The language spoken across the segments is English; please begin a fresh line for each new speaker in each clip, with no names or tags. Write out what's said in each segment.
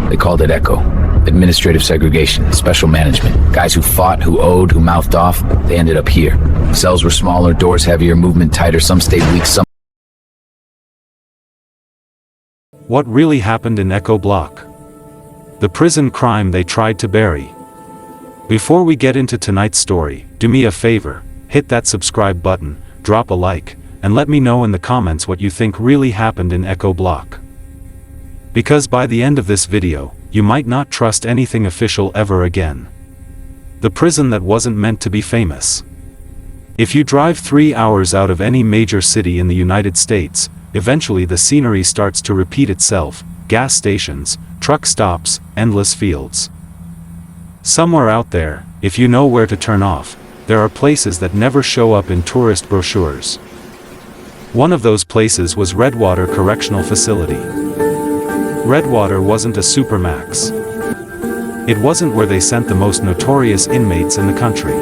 They called it Echo. Administrative segregation, special management. Guys who fought, who owed, who mouthed off, they ended up here. Cells were smaller, doors heavier, movement tighter, some stayed weak, some...
What really happened in Echo Block? The prison crime they tried to bury. Before we get into tonight's story, do me a favor, hit that subscribe button, drop a like, and let me know in the comments what you think really happened in Echo Block. Because by the end of this video, you might not trust anything official ever again. The prison that wasn't meant to be famous. If you drive 3 hours out of any major city in the United States, eventually the scenery starts to repeat itself: gas stations, truck stops, endless fields. Somewhere out there, if you know where to turn off, there are places that never show up in tourist brochures. One of those places was Redwater Correctional Facility. Redwater wasn't a supermax. It wasn't where they sent the most notorious inmates in the country.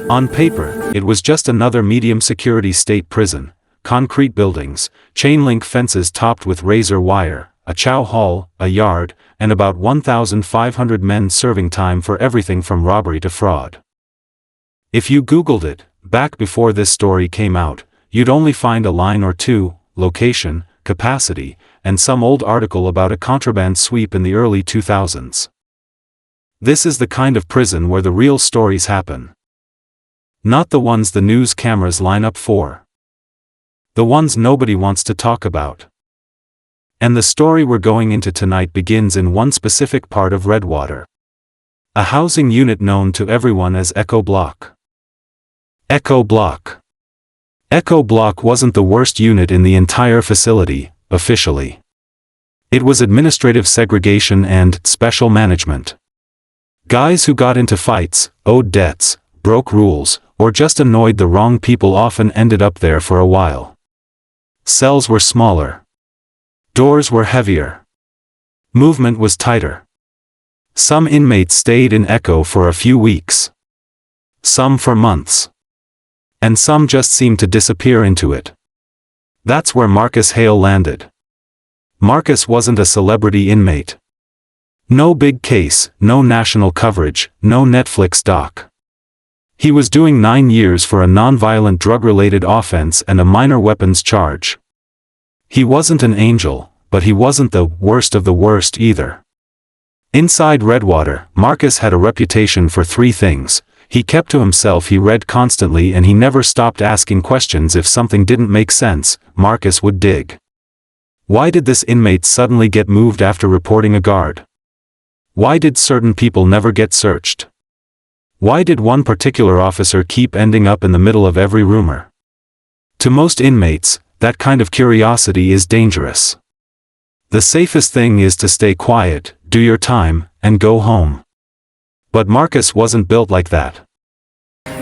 On paper, it was just another medium-security state prison: concrete buildings, chain-link fences topped with razor wire, a chow hall, a yard, and about 1,500 men serving time for everything from robbery to fraud. If you Googled it, back before this story came out, you'd only find a line or two: location, capacity, and some old article about a contraband sweep in the early 2000s. This is the kind of prison where the real stories happen. Not the ones the news cameras line up for. The ones nobody wants to talk about. And the story we're going into tonight begins in one specific part of Redwater. A housing unit known to everyone as Echo Block. Echo Block. Echo Block wasn't the worst unit in the entire facility, officially. It was administrative segregation and special management. Guys who got into fights, owed debts, broke rules, or just annoyed the wrong people often ended up there for a while. Cells were smaller. Doors were heavier. Movement was tighter. Some inmates stayed in Echo for a few weeks. Some for months. And some just seemed to disappear into it. That's where Marcus Hale landed. Marcus wasn't a celebrity inmate. No big case, no national coverage, no Netflix doc. He was doing 9 years for a non-violent drug-related offense and a minor weapons charge. He wasn't an angel, but he wasn't the worst of the worst either. Inside Redwater, Marcus had a reputation for 3 things. He kept to himself, he read constantly, and he never stopped asking questions. If something didn't make sense, Marcus would dig. Why did this inmate suddenly get moved after reporting a guard? Why did certain people never get searched? Why did one particular officer keep ending up in the middle of every rumor? To most inmates, that kind of curiosity is dangerous. The safest thing is to stay quiet, do your time, and go home. But Marcus wasn't built like that.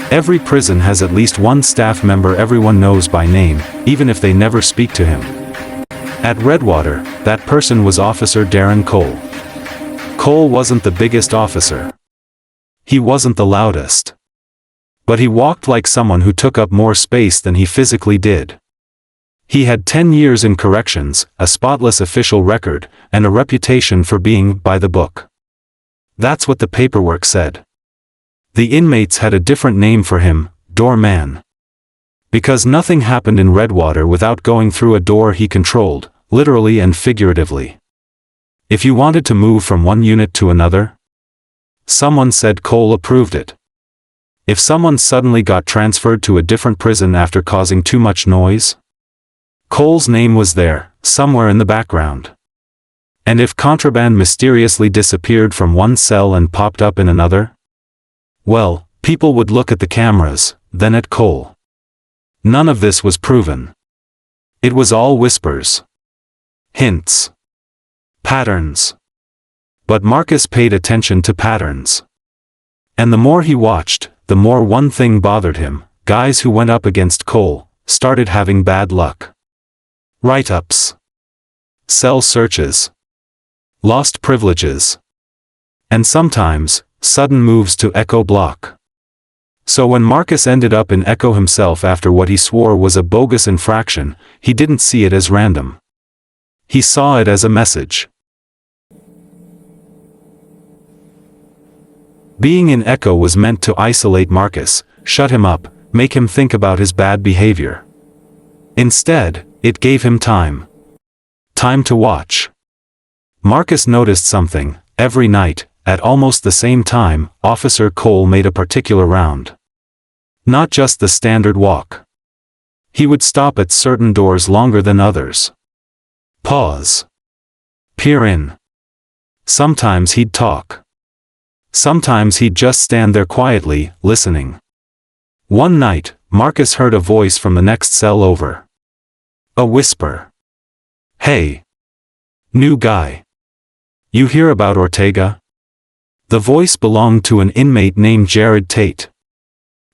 Every prison has at least one staff member everyone knows by name, even if they never speak to him. At Redwater, that person was Officer Darren Cole. Cole wasn't the biggest officer. He wasn't the loudest. But he walked like someone who took up more space than he physically did. He had 10 years in corrections, a spotless official record, and a reputation for being by the book. That's what the paperwork said. The inmates had a different name for him: Doorman. Because nothing happened in Redwater without going through a door he controlled, literally and figuratively. If you wanted to move from one unit to another, someone said Cole approved it. If someone suddenly got transferred to a different prison after causing too much noise, Cole's name was there, somewhere in the background. And if contraband mysteriously disappeared from one cell and popped up in another, well, people would look at the cameras, then at Cole. None of this was proven. It was all whispers. Hints. Patterns. But Marcus paid attention to patterns. And the more he watched, the more one thing bothered him: guys who went up against Cole started having bad luck. Write-ups. Cell searches. Lost privileges. And sometimes, sudden moves to Echo Block. So when Marcus ended up in Echo himself after what he swore was a bogus infraction, he didn't see it as random. He saw it as a message. Being in Echo was meant to isolate Marcus, shut him up, make him think about his bad behavior. Instead, it gave him time. Time to watch. Marcus noticed something. Every night, at almost the same time, Officer Cole made a particular round. Not just the standard walk. He would stop at certain doors longer than others. Pause. Peer in. Sometimes he'd talk. Sometimes he'd just stand there quietly, listening. One night, Marcus heard a voice from the next cell over. A whisper. "Hey. New guy. You hear about Ortega?" The voice belonged to an inmate named Jared Tate.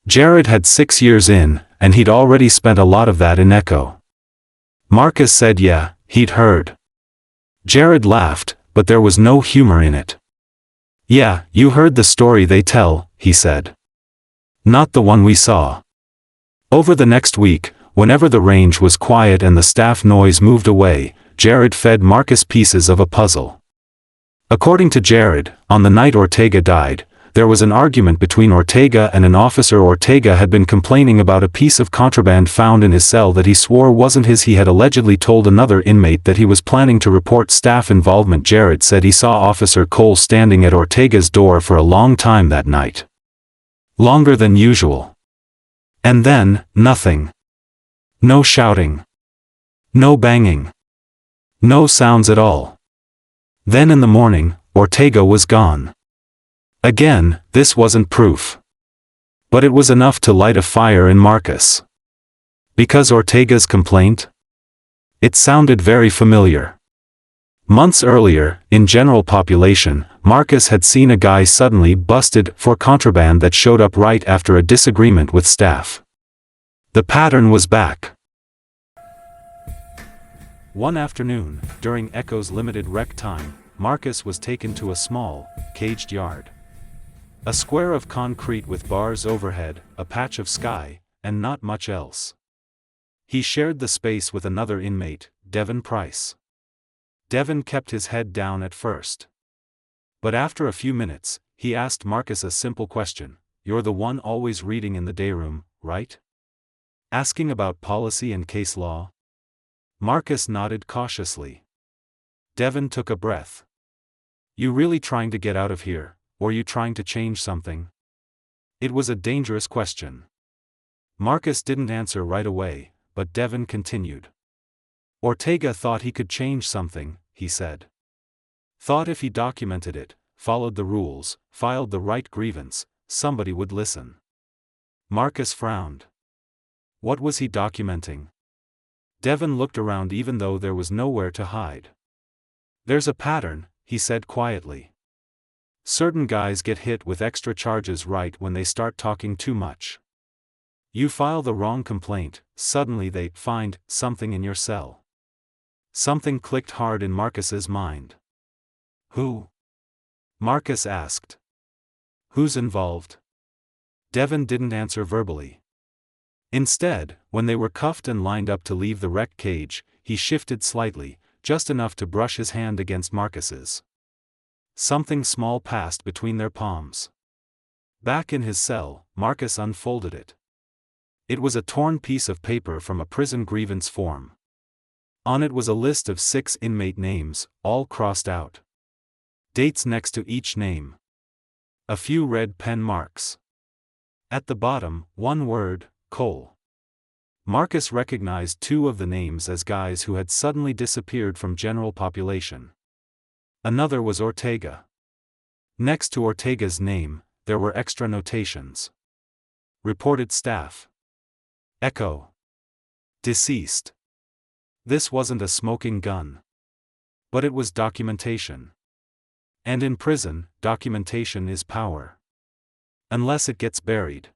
Jared had 6 years in, and he'd already spent a lot of that in Echo. Marcus said yeah, he'd heard. Jared laughed, but there was no humor in it. "Yeah, you heard the story they tell," he said. "Not the one we saw." Over the next week, whenever the range was quiet and the staff noise moved away, Jared fed Marcus pieces of a puzzle. According to Jared, on the night Ortega died, there was an argument between Ortega and an officer. Ortega had been complaining about a piece of contraband found in his cell that he swore wasn't his. He had allegedly told another inmate that he was planning to report staff involvement. Jared said he saw Officer Cole standing at Ortega's door for a long time that night. Longer than usual. And then, nothing. No shouting. No banging. No sounds at all. Then in the morning, Ortega was gone. Again, this wasn't proof. But it was enough to light a fire in Marcus. Because Ortega's complaint? It sounded very familiar. Months earlier, in general population, Marcus had seen a guy suddenly busted for contraband that showed up right after a disagreement with staff. The pattern was back. One afternoon, during Echo's limited rec time, Marcus was taken to a small, caged yard. A square of concrete with bars overhead, a patch of sky, and not much else. He shared the space with another inmate, Devin Price. Devin kept his head down at first. But after a few minutes, he asked Marcus a simple question. "You're the one always reading in the day room, right? Asking about policy and case law?" Marcus nodded cautiously. Devin took a breath. "You really trying to get out of here, or you trying to change something?" It was a dangerous question. Marcus didn't answer right away, but Devin continued. "Ortega thought he could change something," he said. "Thought if he documented it, followed the rules, filed the right grievance, somebody would listen." Marcus frowned. What was he documenting? Devin looked around even though there was nowhere to hide. "There's a pattern," he said quietly. "Certain guys get hit with extra charges right when they start talking too much. You file the wrong complaint, suddenly they find something in your cell." Something clicked hard in Marcus's mind. "Who?" Marcus asked. "Who's involved?" Devin didn't answer verbally. Instead, when they were cuffed and lined up to leave the rec cage, he shifted slightly, just enough to brush his hand against Marcus's. Something small passed between their palms. Back in his cell, Marcus unfolded it. It was a torn piece of paper from a prison grievance form. On it was a list of 6 inmate names, all crossed out. Dates next to each name. A few red pen marks. At the bottom, one word, Cole. Marcus recognized 2 of the names as guys who had suddenly disappeared from general population. Another was Ortega. Next to Ortega's name, there were extra notations. Reported staff. Echo. Deceased. This wasn't a smoking gun. But it was documentation. And in prison, documentation is power. Unless it gets buried.